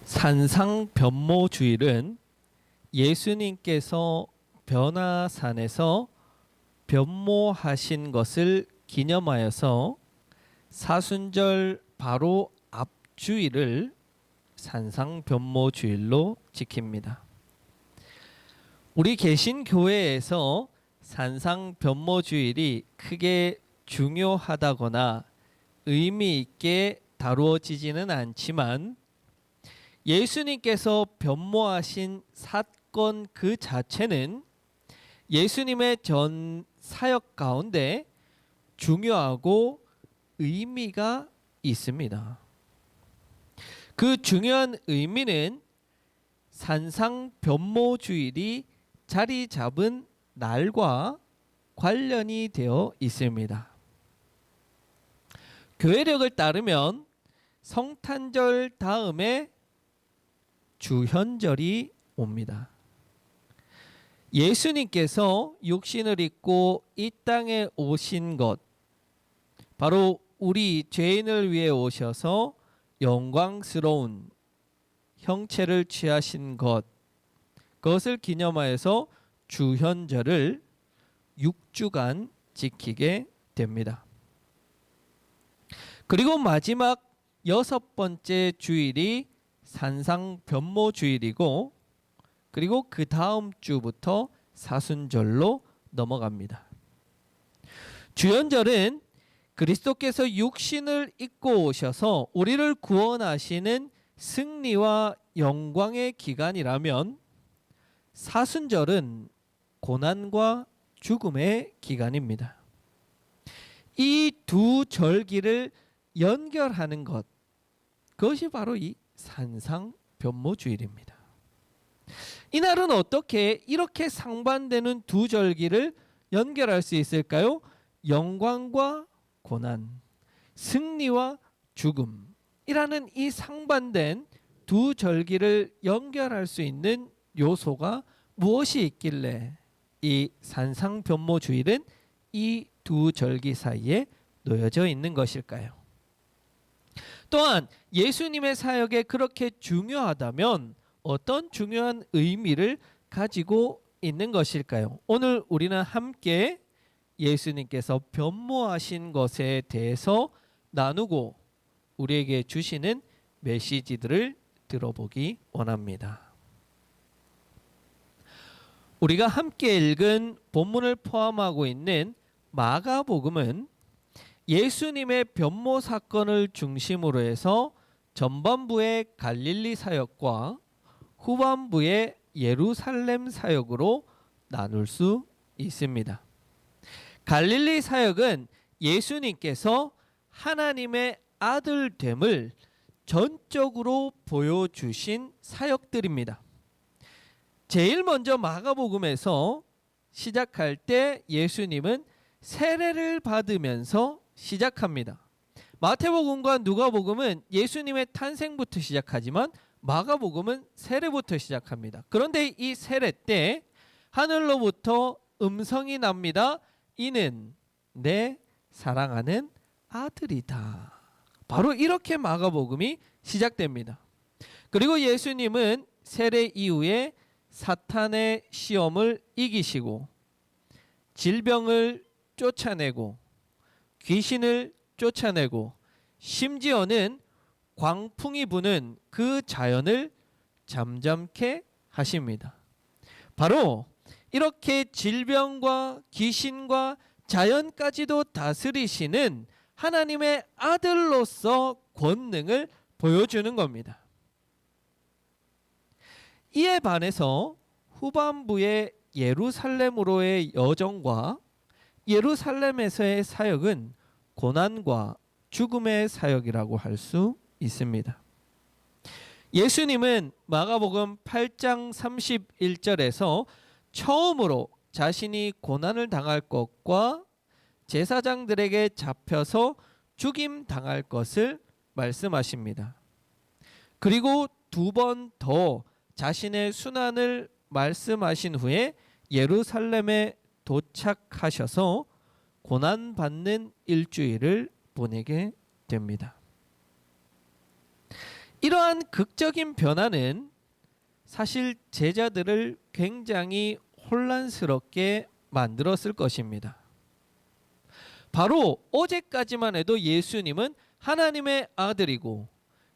산상변모주일은 예수님께서 변화산에서 변모하신 것을 기념하여서 사순절 바로 앞주일을 산상변모주일로 지킵니다. 우리 개신교회에서 산상변모주일이 크게 중요하다거나 의미 있게 다루어지지는 않지만 예수님께서 변모하신 사건 그 자체는 예수님의 전 사역 가운데 중요하고 의미가 있습니다. 그 중요한 의미는 산상변모주일이 자리 잡은 날과 관련이 되어 있습니다. 교회력을 따르면 성탄절 다음에 주현절이 옵니다. 예수님께서 육신을 입고 이 땅에 오신 것, 바로 우리 죄인을 위해 오셔서 영광스러운 형체를 취하신 것, 그것을 기념하여서 주현절을 6주간 지키게 됩니다. 그리고 마지막 6번째 주일이 산상변모주일이고, 그리고 그 다음 주부터 사순절로 넘어갑니다. 주현절은 그리스도께서 육신을 입고 오셔서 우리를 구원하시는 승리와 영광의 기간이라면, 사순절은 고난과 죽음의 기간입니다. 이 두 절기를 연결하는 것, 그것이 바로 이 산상변모주일입니다. 이날은 어떻게 이렇게 상반되는 두 절기를 연결할 수 있을까요? 영광과 고난, 승리와 죽음이라는 이 상반된 두 절기를 연결할 수 있는 요소가 무엇이 있길래 이 산상변모주일은 이 두 절기 사이에 놓여져 있는 것일까요? 또한 예수님의 사역에 그렇게 중요하다면 어떤 중요한 의미를 가지고 있는 것일까요? 오늘 우리는 함께 예수님께서 변모하신 것에 대해서 나누고 우리에게 주시는 메시지들을 들어보기 원합니다. 우리가 함께 읽은 본문을 포함하고 있는 마가복음은 예수님의 변모 사건을 중심으로 해서 전반부의 갈릴리 사역과 후반부의 예루살렘 사역으로 나눌 수 있습니다. 갈릴리 사역은 예수님께서 하나님의 아들됨을 전적으로 보여주신 사역들입니다. 제일 먼저 마가복음에서 시작할 때 예수님은 세례를 받으면서 시작합니다. 마태복음과 누가복음은 예수님의 탄생부터 시작하지만 마가복음은 세례부터 시작합니다. 그런데 이 세례 때 하늘로부터 음성이 납니다. 이는 내 사랑하는 아들이다. 바로 이렇게 마가복음이 시작됩니다. 그리고 예수님은 세례 이후에 사탄의 시험을 이기시고 질병을 쫓아내고 귀신을 쫓아내고 심지어는 광풍이 부는 그 자연을 잠잠케 하십니다. 바로 이렇게 질병과 귀신과 자연까지도 다스리시는 하나님의 아들로서 권능을 보여주는 겁니다. 이에 반해서 후반부의 예루살렘으로의 여정과 예루살렘에서의 사역은 고난과 죽음의 사역이라고 할 수 있습니다. 예수님은 마가복음 8장 31절에서 처음으로 자신이 고난을 당할 것과 제사장들에게 잡혀서 죽임 당할 것을 말씀하십니다. 그리고 두 번 더 자신의 순환을 말씀하신 후에 예루살렘에 도착하셔서 고난받는 일주일을 보내게 됩니다. 이러한 극적인 변화는 사실 제자들을 굉장히 혼란스럽게 만들었을 것입니다. 바로 어제까지만 해도 예수님은 하나님의 아들이고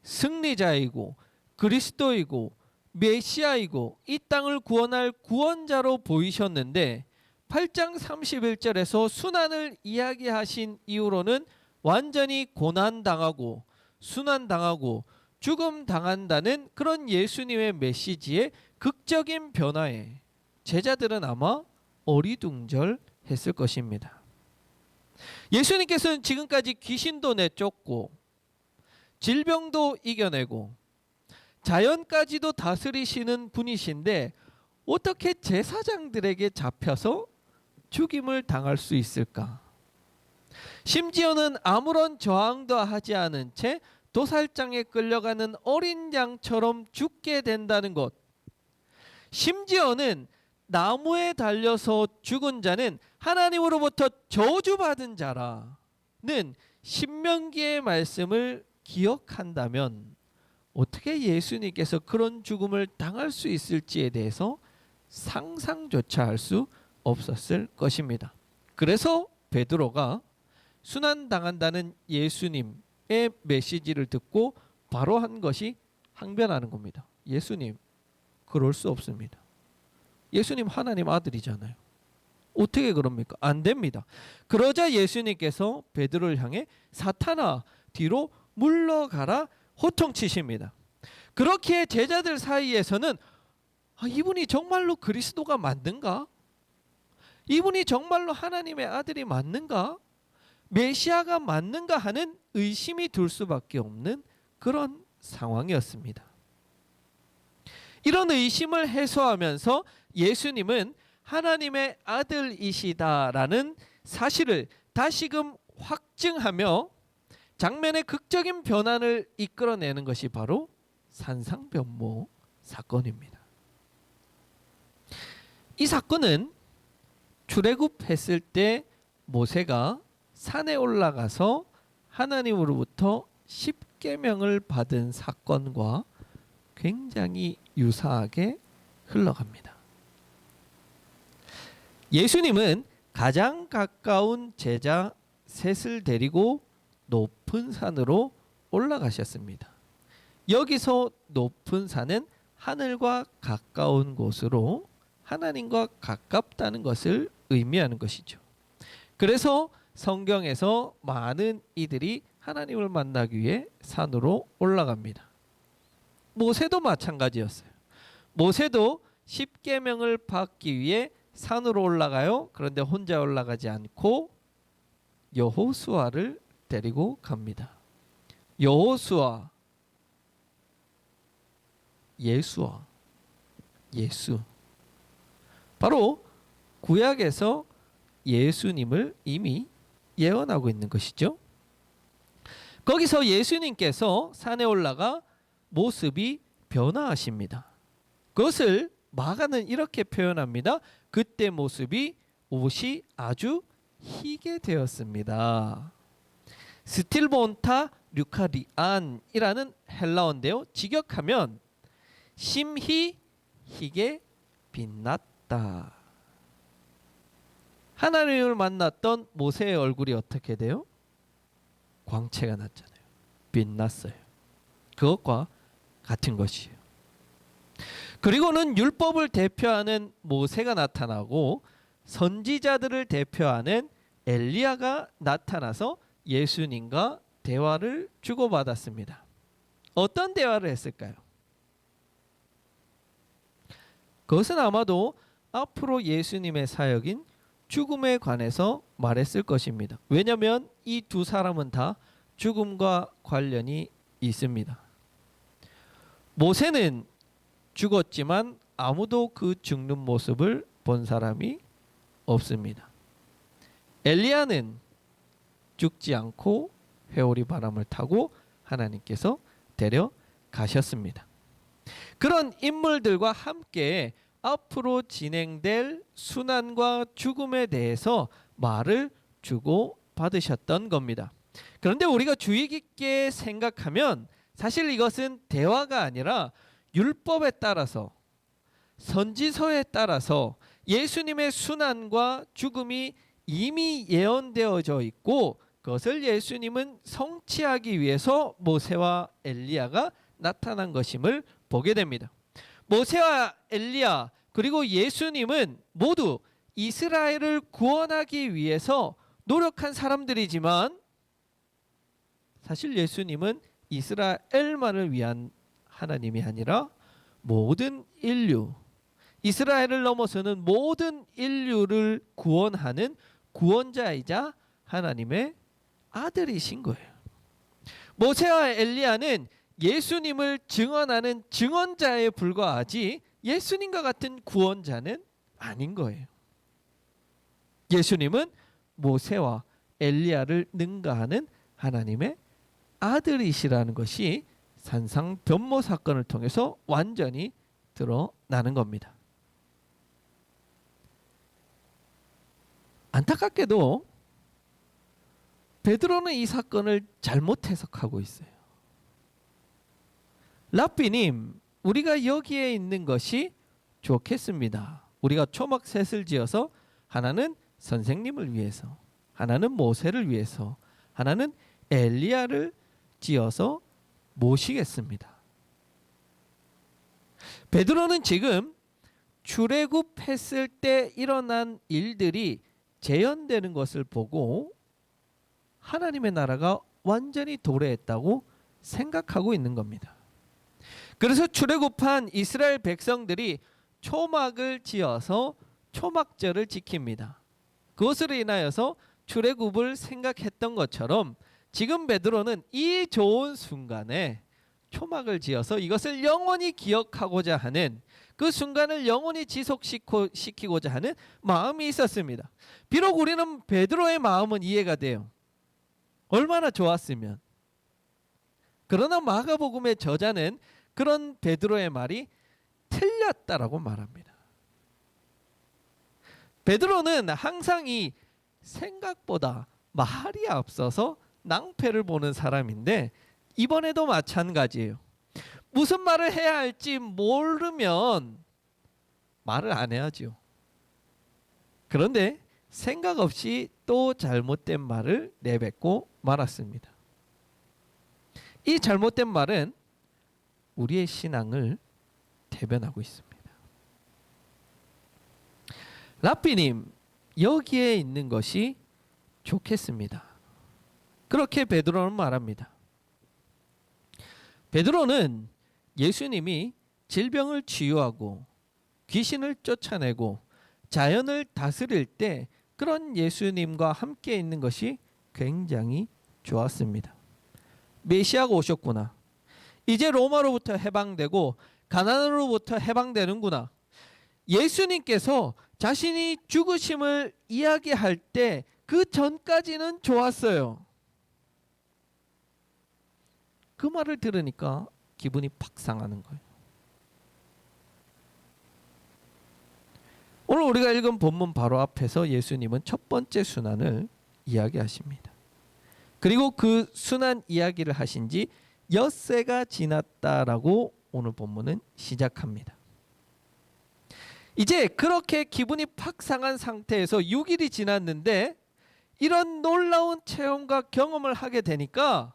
승리자이고 그리스도이고 메시아이고 이 땅을 구원할 구원자로 보이셨는데 8장 31절에서 순환을 이야기하신 이후로는 완전히 고난당하고 순환당하고 죽음당한다는 그런 예수님의 메시지의 극적인 변화에 제자들은 아마 어리둥절했을 것입니다. 예수님께서는 지금까지 귀신도 내쫓고 질병도 이겨내고 자연까지도 다스리시는 분이신데 어떻게 제사장들에게 잡혀서 죽임을 당할 수 있을까? 심지어는 아무런 저항도 하지 않은 채 도살장에 끌려가는 어린 양처럼 죽게 된다는 것. 심지어는 나무에 달려서 죽은 자는 하나님으로부터 저주받은 자라는 신명기의 말씀을 기억한다면 어떻게 예수님께서 그런 죽음을 당할 수 있을지에 대해서 상상조차 할 수 없었을 것입니다. 그래서 베드로가 순환당한다는 예수님의 메시지를 듣고 바로 한 것이 항변하는 겁니다. 예수님, 그럴 수 없습니다. 예수님 하나님 아들이잖아요. 어떻게 그럽니까? 안 됩니다. 그러자 예수님께서 베드로를 향해 사탄아 뒤로 물러가라 호통치십니다. 그렇게 제자들 사이에서는 이분이 정말로 그리스도가 맞는가? 이분이 정말로 하나님의 아들이 맞는가? 메시아가 맞는가 하는 의심이 들 수밖에 없는 그런 상황이었습니다. 이런 의심을 해소하면서 예수님은 하나님의 아들이시다라는 사실을 다시금 확증하며 장면의 극적인 변화를 이끌어내는 것이 바로 산상변모 사건입니다. 이 사건은 출애굽했을 때 모세가 산에 올라가서 하나님으로부터 십계명을 받은 사건과 굉장히 유사하게 흘러갑니다. 예수님은 가장 가까운 제자 셋을 데리고 높은 산으로 올라가셨습니다. 여기서 높은 산은 하늘과 가까운 곳으로 하나님과 가깝다는 것을 의미하는 것이죠. 그래서 성경에서 많은 이들이 하나님을 만나기 위해 산으로 올라갑니다. 모세도 마찬가지였어요. 모세도 십계명을 받기 위해 산으로 올라가요. 그런데 혼자 올라가지 않고 여호수아를 데리고 갑니다. 여호수아, 예수아, 예수. 바로 구약에서 예수님을 이미 예언하고 있는 것이죠. 거기서 예수님께서 산에 올라가 모습이 변화하십니다. 그것을 마가는 이렇게 표현합니다. 그때 모습이 옷이 아주 희게 되었습니다. 스틸본타 류카리안이라는 헬라어인데요. 직역하면 심히 희게 빛났다. 하나님을 만났던 모세의 얼굴이 어떻게 돼요? 광채가 났잖아요. 빛났어요. 그것과 같은 것이에요. 그리고는 율법을 대표하는 모세가 나타나고 선지자들을 대표하는 엘리야가 나타나서 예수님과 대화를 주고받았습니다. 어떤 대화를 했을까요? 그것은 아마도 앞으로 예수님의 사역인 죽음에 관해서 말했을 것입니다. 왜냐하면 이 두 사람은 다 죽음과 관련이 있습니다. 모세는 죽었지만 아무도 그 죽는 모습을 본 사람이 없습니다. 엘리야는 죽지 않고 회오리 바람을 타고 하나님께서 데려가셨습니다. 그런 인물들과 함께 앞으로 진행될 순환과 죽음에 대해서 말을 주고 받으셨던 겁니다. 그런데 우리가 주의 깊게 생각하면 사실 이것은 대화가 아니라 율법에 따라서 선지서에 따라서 예수님의 순환과 죽음이 이미 예언되어져 있고 그것을 예수님은 성취하기 위해서 모세와 엘리야가 나타난 것임을 보게 됩니다. 모세와 엘리야 그리고 예수님은 모두 이스라엘을 구원하기 위해서 노력한 사람들이지만 사실 예수님은 이스라엘만을 위한 하나님이 아니라 모든 인류, 이스라엘을 넘어서는 모든 인류를 구원하는 구원자이자 하나님의 아들이신 거예요. 모세와 엘리야는 예수님을 증언하는 증언자에 불과하지 예수님과 같은 구원자는 아닌 거예요. 예수님은 모세와 엘리야를 능가하는 하나님의 아들이시라는 것이 산상변모 사건을 통해서 완전히 드러나는 겁니다. 안타깝게도 베드로는 이 사건을 잘못 해석하고 있어요. 랍비님, 우리가 여기에 있는 것이 좋겠습니다. 우리가 초막셋을 지어서 하나는 선생님을 위해서, 하나는 모세를 위해서, 하나는 엘리야를 지어서 모시겠습니다. 베드로는 지금 출애굽했을 때 일어난 일들이 재현되는 것을 보고 하나님의 나라가 완전히 도래했다고 생각하고 있는 겁니다. 그래서 출애굽한 이스라엘 백성들이 초막을 지어서 초막절을 지킵니다. 그것으로 인하여서 출애굽을 생각했던 것처럼 지금 베드로는 이 좋은 순간에 초막을 지어서 이것을 영원히 기억하고자 하는 그 순간을 영원히 지속시키고자 하는 마음이 있었습니다. 비록 우리는 베드로의 마음은 이해가 돼요. 얼마나 좋았으면. 그러나 마가복음의 저자는 그런 베드로의 말이 틀렸다라고 말합니다. 베드로는 항상 이 생각보다 말이 앞서서 낭패를 보는 사람인데 이번에도 마찬가지예요. 무슨 말을 해야 할지 모르면 말을 안 해야죠. 그런데 생각 없이 또 잘못된 말을 내뱉고 말았습니다. 이 잘못된 말은 우리의 신앙을 대변하고 있습니다. 랍비님, 여기에 있는 것이 좋겠습니다. 그렇게 베드로는 말합니다. 베드로는 예수님이 질병을 치유하고 귀신을 쫓아내고 자연을 다스릴 때 그런 예수님과 함께 있는 것이 굉장히 좋았습니다. 메시아가 오셨구나. 이제 로마로부터 해방되고 가나안으로부터 해방되는구나. 예수님께서 자신이 죽으심을 이야기할 때 그 전까지는 좋았어요. 그 말을 들으니까 기분이 팍 상하는 거예요. 오늘 우리가 읽은 본문 바로 앞에서 예수님은 첫 번째 순환을 이야기하십니다. 그리고 그 순환 이야기를 하신 지 엿새가 지났다라고 오늘 본문은 시작합니다. 이제 그렇게 기분이 팍 상한 상태에서 6일이 지났는데 이런 놀라운 체험과 경험을 하게 되니까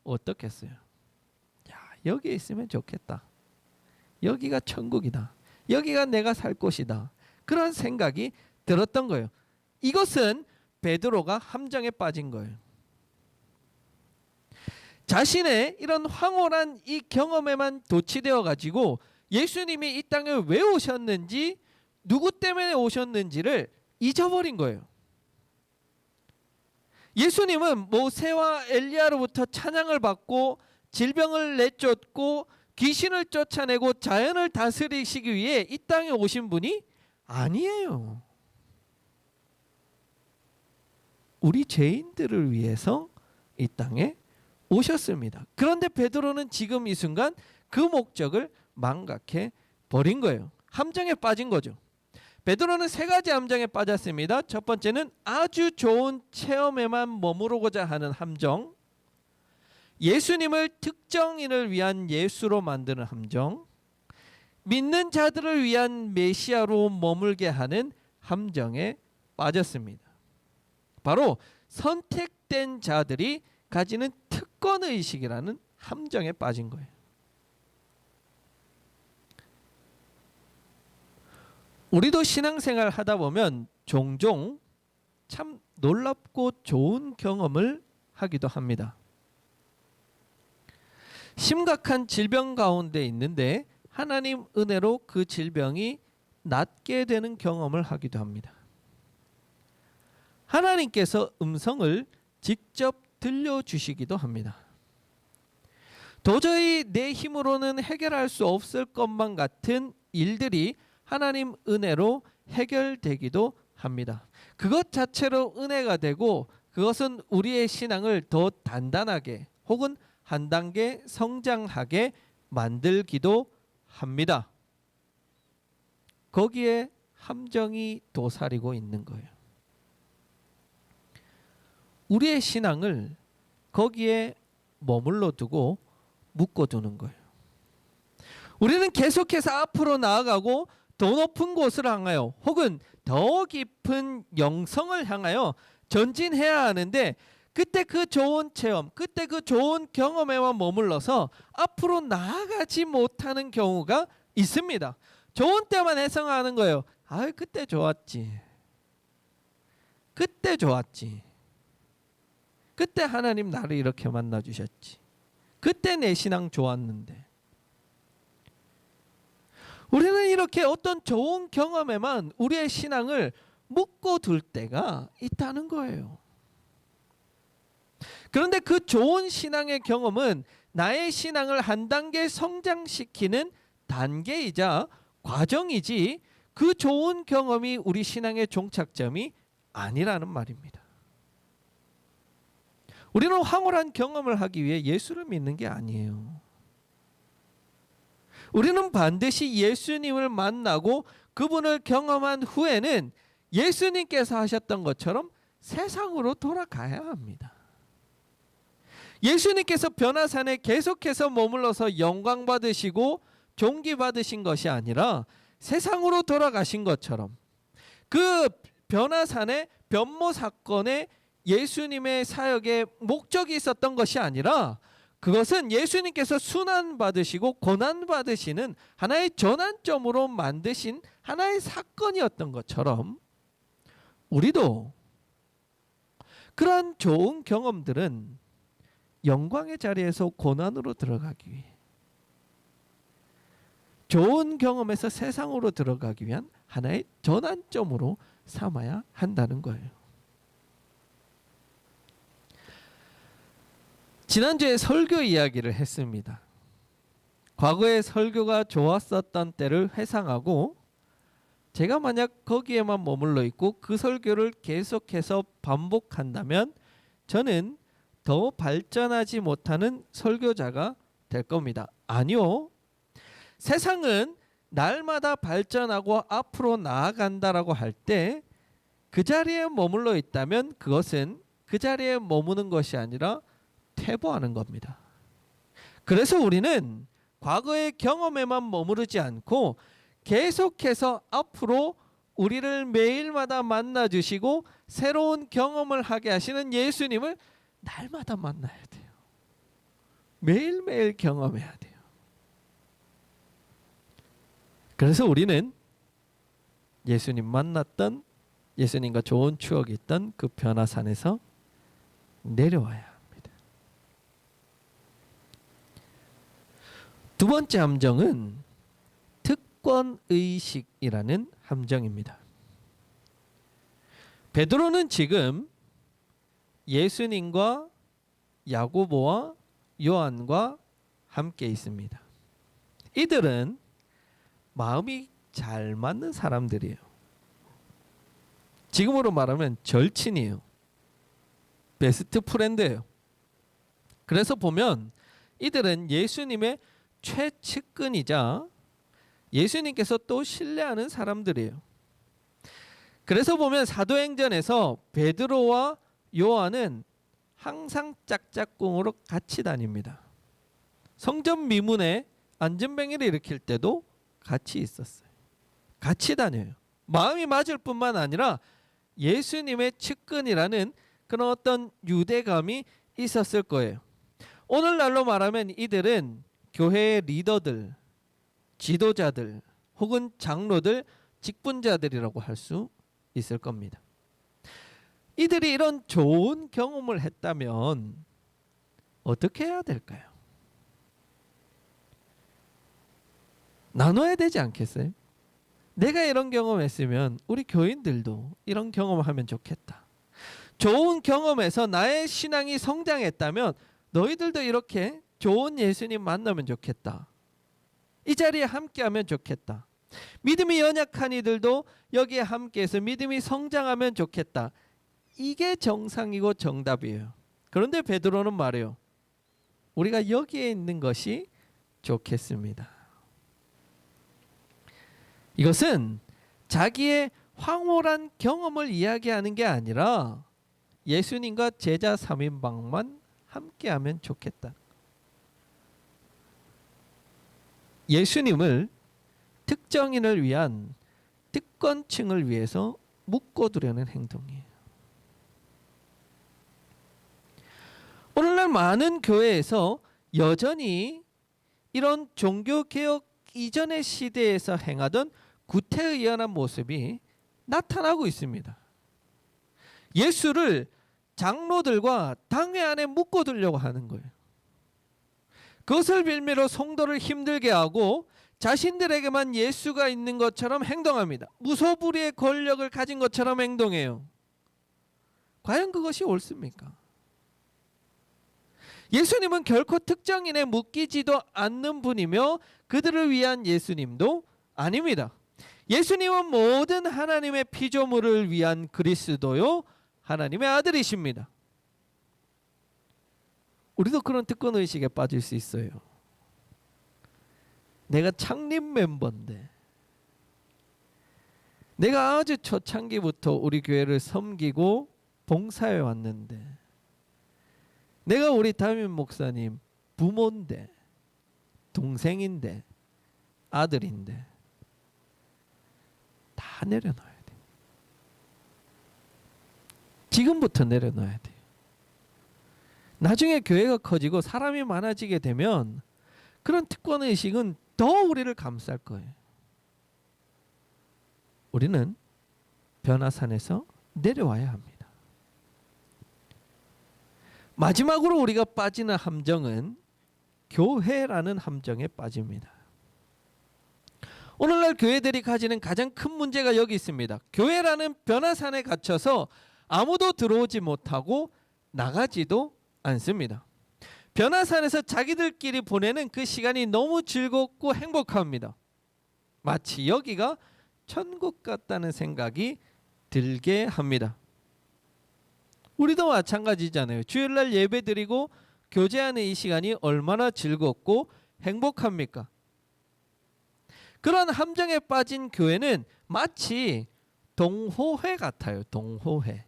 어떻겠어요? 야, 여기에 있으면 좋겠다. 여기가 천국이다. 여기가 내가 살 곳이다. 그런 생각이 들었던 거예요. 이것은 베드로가 함정에 빠진 거예요. 자신의 이런 황홀한 이 경험에만 도취되어 가지고 예수님이 이 땅에 왜 오셨는지, 누구 때문에 오셨는지를 잊어버린 거예요. 예수님은 모세와 엘리야로부터 찬양을 받고 질병을 내쫓고 귀신을 쫓아내고 자연을 다스리시기 위해 이 땅에 오신 분이 아니에요. 우리 죄인들을 위해서 이 땅에 오셨습니다. 그런데 베드로는 지금 이 순간 그 목적을 망각해 버린 거예요. 함정에 빠진 거죠. 베드로는 세 가지 함정에 빠졌습니다. 첫 번째는 아주 좋은 체험에만 머무르고자 하는 함정, 예수님을 특정인을 위한 예수로 만드는 함정, 믿는 자들을 위한 메시아로 머물게 하는 함정에 빠졌습니다. 바로 선택된 자들이 가지는 특권의식이라는 함정에 빠진 거예요. 우리도 신앙생활 하다 보면 종종 참 놀랍고 좋은 경험을 하기도 합니다. 심각한 질병 가운데 있는데 하나님 은혜로 그 질병이 낫게 되는 경험을 하기도 합니다. 하나님께서 음성을 직접 들려주시기도 합니다. 도저히 내 힘으로는 해결할 수 없을 것만 같은 일들이 하나님 은혜로 해결되기도 합니다. 그것 자체로 은혜가 되고 그것은 우리의 신앙을 더 단단하게 혹은 한 단계 성장하게 만들기도 합니다. 거기에 함정이 도사리고 있는 거예요. 우리의 신앙을 거기에 머물러 두고 묶어두는 거예요. 우리는 계속해서 앞으로 나아가고 더 높은 곳을 향하여 혹은 더 깊은 영성을 향하여 전진해야 하는데 그때 그 좋은 체험, 그때 그 좋은 경험에만 머물러서 앞으로 나아가지 못하는 경우가 있습니다. 좋은 때만 해석하는 거예요. 아, 그때 좋았지. 그때 좋았지. 그때 하나님 나를 이렇게 만나 주셨지. 그때 내 신앙 좋았는데. 우리는 이렇게 어떤 좋은 경험에만 우리의 신앙을 묶어둘 때가 있다는 거예요. 그런데 그 좋은 신앙의 경험은 나의 신앙을 한 단계 성장시키는 단계이자 과정이지 그 좋은 경험이 우리 신앙의 종착점이 아니라는 말입니다. 우리는 황홀한 경험을 하기 위해 예수를 믿는 게 아니에요. 우리는 반드시 예수님을 만나고 그분을 경험한 후에는 예수님께서 하셨던 것처럼 세상으로 돌아가야 합니다. 예수님께서 변화산에 계속해서 머물러서 영광 받으시고 존귀 받으신 것이 아니라 세상으로 돌아가신 것처럼 그 변화산의 변모 사건에 예수님의 사역에 목적이 있었던 것이 아니라 그것은 예수님께서 순환 받으시고 고난 받으시는 하나의 전환점으로 만드신 하나의 사건이었던 것처럼 우리도 그런 좋은 경험들은 영광의 자리에서 고난으로 들어가기 위해 좋은 경험에서 세상으로 들어가기 위한 하나의 전환점으로 삼아야 한다는 거예요. 지난주에 설교 이야기를 했습니다. 과거에 설교가 좋았었던 때를 회상하고 제가 만약 거기에만 머물러 있고 그 설교를 계속해서 반복한다면 저는 더 발전하지 못하는 설교자가 될 겁니다. 아니요. 세상은 날마다 발전하고 앞으로 나아간다라고 할 때 그 자리에 머물러 있다면 그것은 그 자리에 머무는 것이 아니라 퇴보하는 겁니다. 그래서 우리는 과거의 경험에만 머무르지 않고 계속해서 앞으로 우리를 매일마다 만나주시고 새로운 경험을 하게 하시는 예수님을 날마다 만나야 돼요. 매일매일 경험해야 돼요. 그래서 우리는 예수님 만났던 예수님과 좋은 추억이 있던 그 변화산에서 내려와야 합니다. 두 번째 함정은 특권의식이라는 함정입니다. 베드로는 지금 예수님과 야고보와 요한과 함께 있습니다. 이들은 마음이 잘 맞는 사람들이에요. 지금으로 말하면 절친이에요. 베스트 프렌드예요. 그래서 보면 이들은 예수님의 최측근이자 예수님께서 또 신뢰하는 사람들이에요. 그래서 보면 사도행전에서 베드로와 요한은 항상 짝짝꿍으로 같이 다닙니다. 성전 미문에 안전뱅이를 일으킬 때도 같이 있었어요. 같이 다녀요. 마음이 맞을 뿐만 아니라 예수님의 측근이라는 그런 어떤 유대감이 있었을 거예요. 오늘날로 말하면 이들은 교회의 리더들, 지도자들 혹은 장로들, 직분자들이라고 할 수 있을 겁니다. 이들이 이런 좋은 경험을 했다면 어떻게 해야 될까요? 나눠야 되지 않겠어요? 내가 이런 경험했으면 우리 교인들도 이런 경험을 하면 좋겠다. 좋은 경험에서 나의 신앙이 성장했다면 너희들도 이렇게 좋은 예수님 만나면 좋겠다. 이 자리에 함께하면 좋겠다. 믿음이 연약한 이들도 여기에 함께해서 믿음이 성장하면 좋겠다. 이게 정상이고 정답이에요. 그런데 베드로는 말해요. 우리가 여기에 있는 것이 좋겠습니다. 이것은 자기의 황홀한 경험을 이야기하는 게 아니라 예수님과 제자 3인방만 함께하면 좋겠다. 예수님을 특정인을 위한 특권층을 위해서 묶어두려는 행동이에요. 오늘날 많은 교회에서 여전히 이런 종교개혁 이전의 시대에서 행하던 구태의연한 모습이 나타나고 있습니다. 예수를 장로들과 당회 안에 묶어두려고 하는 거예요. 그것을 빌미로 성도를 힘들게 하고 자신들에게만 예수가 있는 것처럼 행동합니다. 무소불위의 권력을 가진 것처럼 행동해요. 과연 그것이 옳습니까? 예수님은 결코 특정인에 묶이지도 않는 분이며 그들을 위한 예수님도 아닙니다. 예수님은 모든 하나님의 피조물을 위한 그리스도요 하나님의 아들이십니다. 우리도 그런 특권의식에 빠질 수 있어요. 내가 창립 멤버인데, 내가 아주 초창기부터 우리 교회를 섬기고 봉사해 왔는데, 내가 우리 담임 목사님 부모인데, 동생인데, 아들인데 다 내려놔야 돼. 지금부터 내려놔야 돼. 나중에 교회가 커지고 사람이 많아지게 되면 그런 특권의식은 더 우리를 감쌀 거예요. 우리는 변화산에서 내려와야 합니다. 마지막으로 우리가 빠지는 함정은 교회라는 함정에 빠집니다. 오늘날 교회들이 가지는 가장 큰 문제가 여기 있습니다. 교회라는 변화산에 갇혀서 아무도 들어오지 못하고 나가지도 않습니다. 변화산에서 자기들끼리 보내는 그 시간이 너무 즐겁고 행복합니다. 마치 여기가 천국 같다는 생각이 들게 합니다. 우리도 마찬가지잖아요. 주일날 예배드리고 교제하는 이 시간이 얼마나 즐겁고 행복합니까? 그런 함정에 빠진 교회는 마치 동호회 같아요. 동호회.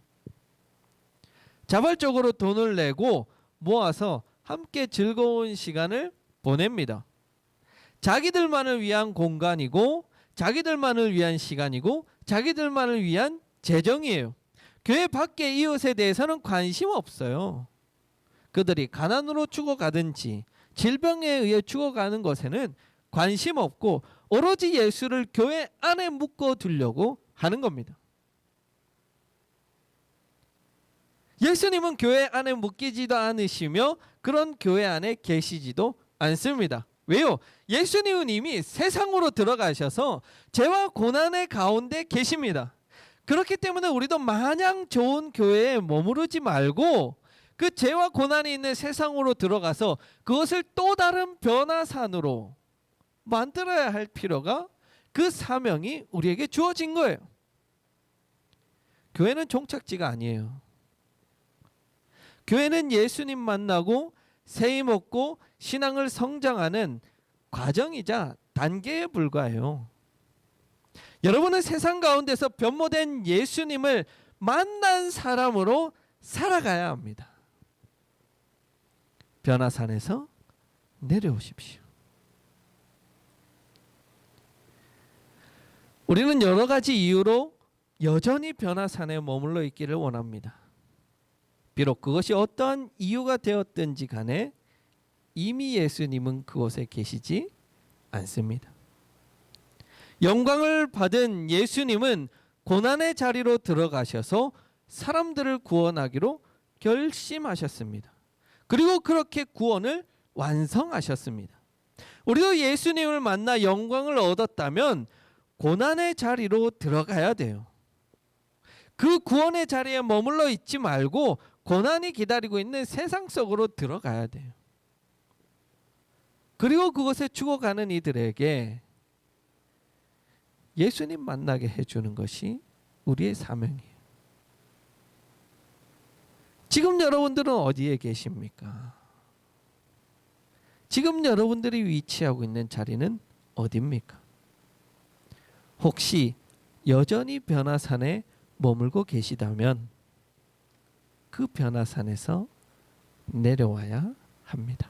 자발적으로 돈을 내고 모아서 함께 즐거운 시간을 보냅니다. 자기들만을 위한 공간이고 자기들만을 위한 시간이고 자기들만을 위한 재정이에요. 교회 밖의 이웃에 대해서는 관심 없어요. 그들이 가난으로 죽어가든지 질병에 의해 죽어가는 것에는 관심 없고 오로지 예수를 교회 안에 묶어두려고 하는 겁니다. 예수님은 교회 안에 묶이지도 않으시며 그런 교회 안에 계시지도 않습니다. 왜요? 예수님은 이미 세상으로 들어가셔서 죄와 고난의 가운데 계십니다. 그렇기 때문에 우리도 마냥 좋은 교회에 머무르지 말고 그 죄와 고난이 있는 세상으로 들어가서 그것을 또 다른 변화산으로 만들어야 할 필요가, 그 사명이 우리에게 주어진 거예요. 교회는 종착지가 아니에요. 교회는 예수님 만나고 세임 얻고 신앙을 성장하는 과정이자 단계에 불과해요. 여러분은 세상 가운데서 변모된 예수님을 만난 사람으로 살아가야 합니다. 변화산에서 내려오십시오. 우리는 여러 가지 이유로 여전히 변화산에 머물러 있기를 원합니다. 비록 그것이 어떠한 이유가 되었든지 간에 이미 예수님은 그곳에 계시지 않습니다. 영광을 받은 예수님은 고난의 자리로 들어가셔서 사람들을 구원하기로 결심하셨습니다. 그리고 그렇게 구원을 완성하셨습니다. 우리도 예수님을 만나 영광을 얻었다면 고난의 자리로 들어가야 돼요. 그 구원의 자리에 머물러 있지 말고 고난이 기다리고 있는 세상 속으로 들어가야 돼요. 그리고 그곳에 죽어가는 이들에게 예수님 만나게 해주는 것이 우리의 사명이에요. 지금 여러분들은 어디에 계십니까? 지금 여러분들이 위치하고 있는 자리는 어디입니까? 혹시 여전히 변화산에 머물고 계시다면 그 변화산에서 내려와야 합니다.